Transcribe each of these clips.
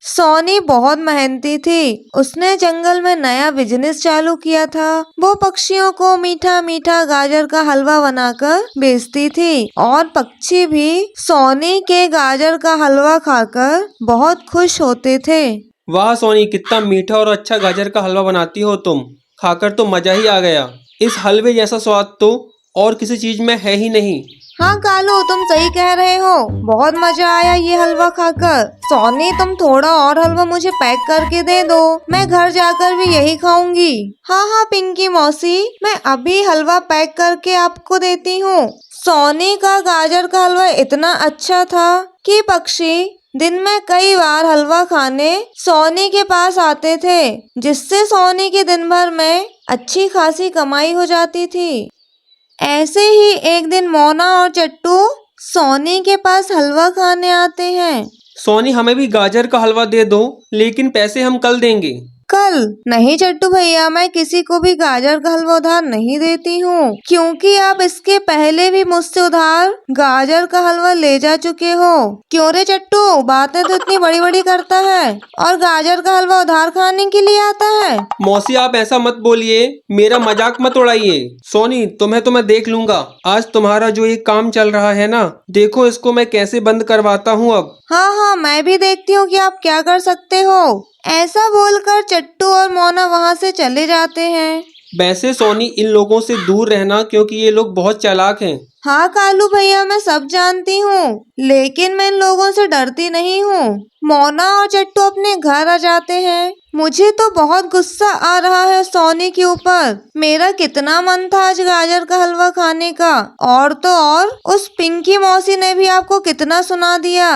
सोनी बहुत मेहनती थी। उसने जंगल में नया बिजनेस चालू किया था। वो पक्षियों को मीठा मीठा गाजर का हलवा बनाकर बेचती थी और पक्षी भी सोनी के गाजर का हलवा खाकर बहुत खुश होते थे। वाह सोनी, कितना मीठा और अच्छा गाजर का हलवा बनाती हो तुम। खाकर तो मजा ही आ गया। इस हलवे जैसा स्वाद तो और किसी चीज में है ही नहीं। हाँ कालू, तुम सही कह रहे हो। बहुत मजा आया ये हलवा खाकर। सोनी, तुम थोड़ा और हलवा मुझे पैक करके दे दो। मैं घर जाकर भी यही खाऊंगी। हाँ हाँ पिंकी मौसी, मैं अभी हलवा पैक करके आपको देती हूँ। सोनी का गाजर का हलवा इतना अच्छा था कि पक्षी दिन में कई बार हलवा खाने सोनी के पास आते थे, जिससे सोनी के दिन भर में अच्छी खासी कमाई हो जाती थी। ऐसे ही एक दिन मोना और चट्टू सोनी के पास हलवा खाने आते हैं। सोनी, हमें भी गाजर का हलवा दे दो, लेकिन पैसे हम कल देंगे। कल? नहीं चट्टू भैया, मैं किसी को भी गाजर का हलवा उधार नहीं देती हूँ, क्योंकि आप इसके पहले भी मुझसे उधार गाजर का हलवा ले जा चुके हो। क्यों रे चट्टू, बातें तो इतनी बड़ी बड़ी करता है और गाजर का हलवा उधार खाने के लिए आता है। मौसी, आप ऐसा मत बोलिए, मेरा मजाक मत उड़ाइए। सोनी, तुम्हें तो मैं देख लूंगा। आज तुम्हारा जो ये काम चल रहा है ना, देखो इसको मैं कैसे बंद करवाता हूँ अब। हाँ हाँ, मैं भी देखती हूँ कि आप क्या कर सकते हो। ऐसा बोलकर चट्टू और मोना वहाँ से चले जाते हैं। वैसे सोनी, इन लोगों से दूर रहना, क्योंकि ये लोग बहुत चालाक हैं। हाँ कालू भैया, मैं सब जानती हूँ, लेकिन मैं इन लोगों से डरती नहीं हूँ। मोना और चट्टू अपने घर आ जाते हैं। मुझे तो बहुत गुस्सा आ रहा है सोनी के ऊपर। मेरा कितना मन था आज गाजर का हलवा खाने का, और तो और उस पिंकी मौसी ने भी आपको कितना सुना दिया।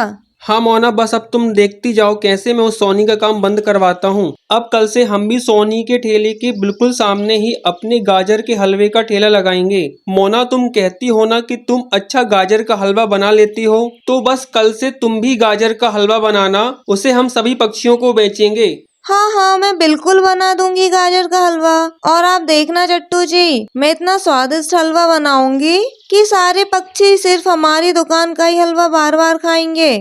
हाँ मोना, बस अब तुम देखती जाओ कैसे मैं उस सोनी का काम बंद करवाता हूँ। अब कल से हम भी सोनी के ठेले के बिल्कुल सामने ही अपने गाजर के हलवे का ठेला लगाएंगे। मोना, तुम कहती हो ना कि तुम अच्छा गाजर का हलवा बना लेती हो, तो बस कल से तुम भी गाजर का हलवा बनाना, उसे हम सभी पक्षियों को बेचेंगे। हाँ हाँ, मैं बिल्कुल बना दूंगी गाजर का हलवा। और आप देखना चट्टू जी, मैं इतना स्वादिष्ट हलवा बनाऊंगी कि सारे पक्षी सिर्फ हमारी दुकान का ही हलवा बार बार खाएंगे।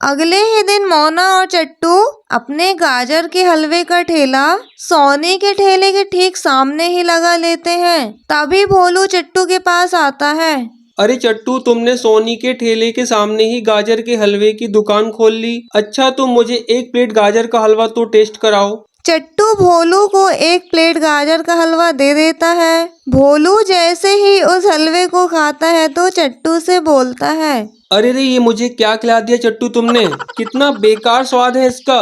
अगले ही दिन मोना और चट्टू अपने गाजर के हलवे का ठेला सोनी के ठेले के ठीक सामने ही लगा लेते हैं। तभी भोलू चट्टू के पास आता है। अरे चट्टू, तुमने सोनी के ठेले के सामने ही गाजर के हलवे की दुकान खोल ली। अच्छा, तो मुझे एक प्लेट गाजर का हलवा तो टेस्ट कराओ। चट्टू भोलू को एक प्लेट गाजर का हलवा दे देता है। भोलू जैसे ही उस हलवे को खाता है तो चट्टू से बोलता है, अरे रे, ये मुझे क्या खिला दिया चट्टू तुमने। कितना बेकार स्वाद है इसका।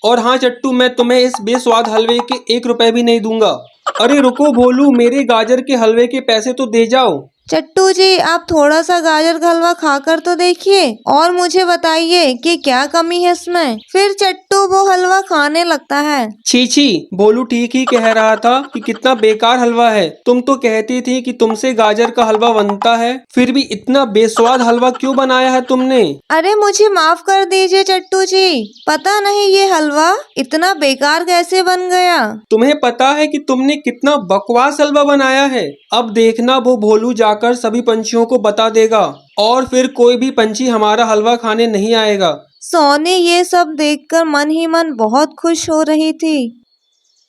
और हाँ चट्टू, मैं तुम्हें इस बेस्वाद हलवे के 1 रुपए भी नहीं दूंगा। अरे रुको भोलू, मेरे गाजर के हलवे के पैसे तो दे जाओ। चट्टू जी, आप थोड़ा सा गाजर का हलवा खाकर तो देखिए और मुझे बताइए कि क्या कमी है इसमें। फिर चट्टू वो हलवा खाने लगता है। छी छी, भोलू ठीक ही कह रहा था कि कितना बेकार हलवा है। तुम तो कहती थी कि तुमसे गाजर का हलवा बनता है, फिर भी इतना बेस्वाद हलवा क्यों बनाया है तुमने। अरे मुझे माफ कर दीजिए चट्टू जी, पता नहीं ये हलवा इतना बेकार कैसे बन गया। तुम्हें पता है कि तुमने कितना बकवास हलवा बनाया है। अब देखना, वो भोलू जाकर सभी पंछियों को बता देगा और फिर कोई भी पंछी हमारा हलवा खाने नहीं आएगा। सोनी ये सब देखकर मन ही मन बहुत खुश हो रही थी।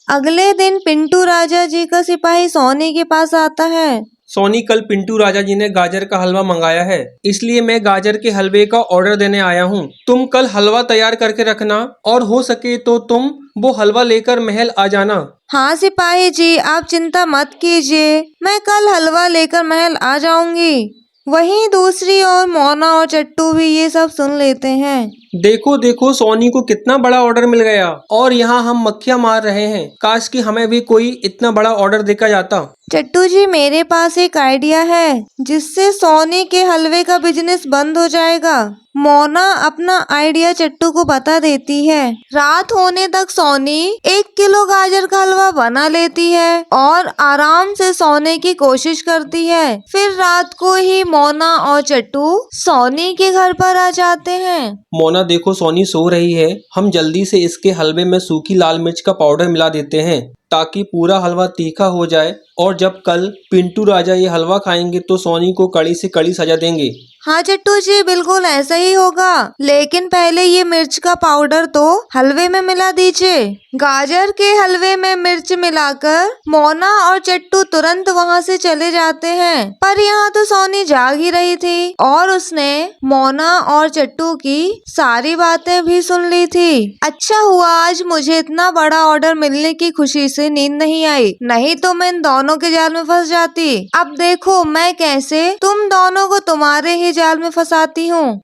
अगले दिन पिंटू राजा जी का सिपाही सोनी के पास आता है। सोनी, कल पिंटू राजा जी ने गाजर का हलवा मंगाया है, इसलिए मैं गाजर के हलवे का ऑर्डर देने आया हूँ। तुम कल हलवा तैयार करके रखना और हो सके तो तुम वो हलवा लेकर महल आ जाना। हाँ सिपाही जी, आप चिंता मत कीजिए, मैं कल हलवा लेकर महल आ जाऊंगी। वहीं दूसरी ओर मोना और चट्टू भी ये सब सुन लेते हैं। देखो देखो, सोनी को कितना बड़ा ऑर्डर मिल गया और यहाँ हम मक्खियाँ मार रहे हैं। काश कि हमें भी कोई इतना बड़ा ऑर्डर देकर जाता। चट्टू जी, मेरे पास एक आइडिया है जिससे सोनी के हलवे का बिजनेस बंद हो जाएगा। मोना अपना आइडिया चट्टू को बता देती है। रात होने तक सोनी 1 किलो गाजर का हलवा बना लेती है और आराम से सोने की कोशिश करती है। फिर रात को ही मोना और चट्टू सोनी के घर पर आ जाते हैं। मोना देखो, सोनी सो रही है, हम जल्दी से इसके हलवे में सूखी लाल मिर्च का पाउडर मिला देते हैं। ताकि पूरा हलवा तीखा हो जाए और जब कल पिंटू राजा ये हलवा खाएंगे तो सोनी को कड़ी से कड़ी सजा देंगे। हाँ चट्टू जी, बिल्कुल ऐसा ही होगा, लेकिन पहले ये मिर्च का पाउडर तो हलवे में मिला दीजिए। गाजर के हलवे में मिर्च मिलाकर मोना और चट्टू तुरंत वहाँ से चले जाते हैं, पर यहाँ तो सोनी जाग ही रही थी और उसने मोना और चट्टू की सारी बातें भी सुन ली थी। अच्छा हुआ आज मुझे इतना बड़ा ऑर्डर मिलने की खुशी से नींद नहीं आई, नहीं तो मैं इन दोनों के जाल में फंस जाती। अब देखो मैं कैसे तुम दोनों को तुम्हारे ही जाल में फंसाती हूँ।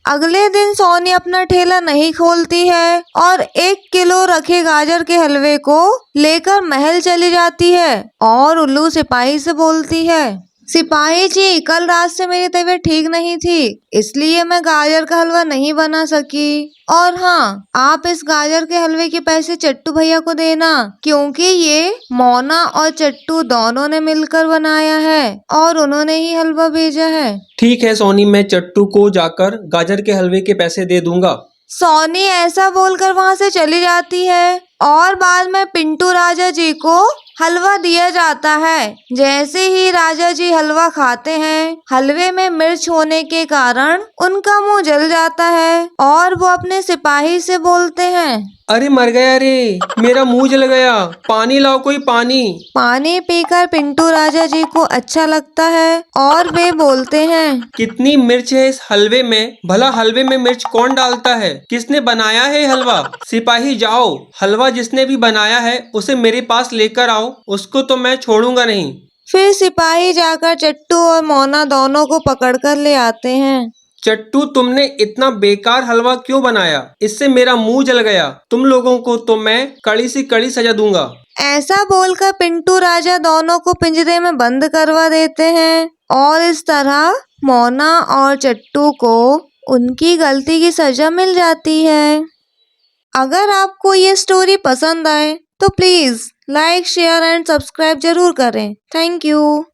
अगले दिन सोनी अपना ठेला नहीं खोलती है और 1 किलो रखे गाजर के हलवे को लेकर महल चली जाती है और उल्लू सिपाही से बोलती है, सिपाही जी कल रात से मेरी तबीयत ठीक नहीं थी, इसलिए मैं गाजर का हलवा नहीं बना सकी। और हाँ, आप इस गाजर के हलवे के पैसे चट्टू भैया को देना, क्योंकि ये मोना और चट्टू दोनों ने मिलकर बनाया है और उन्होंने ही हलवा भेजा है। ठीक है सोनी, मैं चट्टू को जाकर गाजर के हलवे के पैसे दे दूंगा। सोनी ऐसा बोलकर वहाँ से चली जाती है और बाद में पिंटू राजा जी को हलवा दिया जाता है। जैसे ही राजा जी हलवा खाते हैं, हलवे में मिर्च होने के कारण उनका मुंह जल जाता है और वो अपने सिपाही से बोलते हैं, अरे मर गया रे, मेरा मुंह जल गया, पानी लाओ कोई पानी। पानी पीकर पिंटू राजा जी को अच्छा लगता है और वे बोलते हैं, कितनी मिर्च है इस हलवे में, भला हलवे में मिर्च कौन डालता है, किसने बनाया है हलवा? सिपाही जाओ, हलवा जिसने भी बनाया है उसे मेरे पास लेकर आओ, उसको तो मैं छोड़ूंगा नहीं। फिर सिपाही जाकर चट्टू और मोना दोनों को पकड़कर ले आते हैं। चट्टू तुमने इतना बेकार हलवा क्यों बनाया, इससे मेरा मुंह जल गया, तुम लोगों को तो मैं कड़ी से कड़ी सजा दूंगा। ऐसा बोलकर पिंटू राजा दोनों को पिंजरे में बंद करवा देते हैं और इस तरह मोना और चट्टू को उनकी गलती की सजा मिल जाती है। अगर आपको ये स्टोरी पसंद आए तो please like, share and subscribe जरूर करें। Thank you.